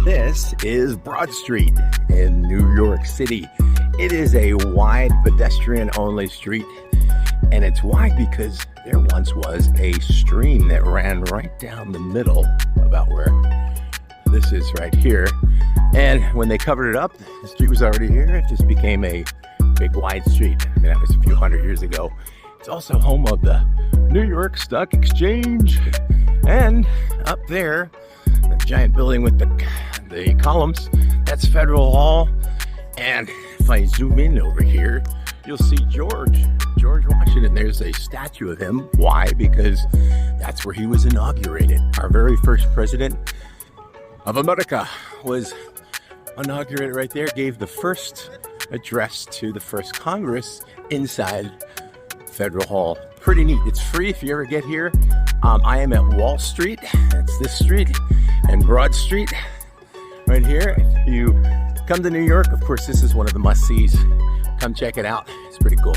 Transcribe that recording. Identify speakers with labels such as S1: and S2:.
S1: This is Broad Street in New York City. It is a wide pedestrian-only street, and it's wide because there once was a stream that ran right down the middle, about where this is right here. And when they covered it up, the street was already here. It just became a big wide street. I mean, that was a few hundred years ago. It's also home of the New York Stock Exchange. And up there, the giant building with the columns, that's Federal Hall. And if I zoom in over here, you'll see George Washington. There's a statue of him. Why? Because that's where he was inaugurated. Our very first president of America was inaugurated right there, gave the first address to the first Congress inside Federal Hall. Pretty neat. It's free if you ever get here. I am at Wall Street. That's this street, and Broad Street right here. If you come to New York, of course, this is one of the must-sees. Come check it out. It's pretty cool.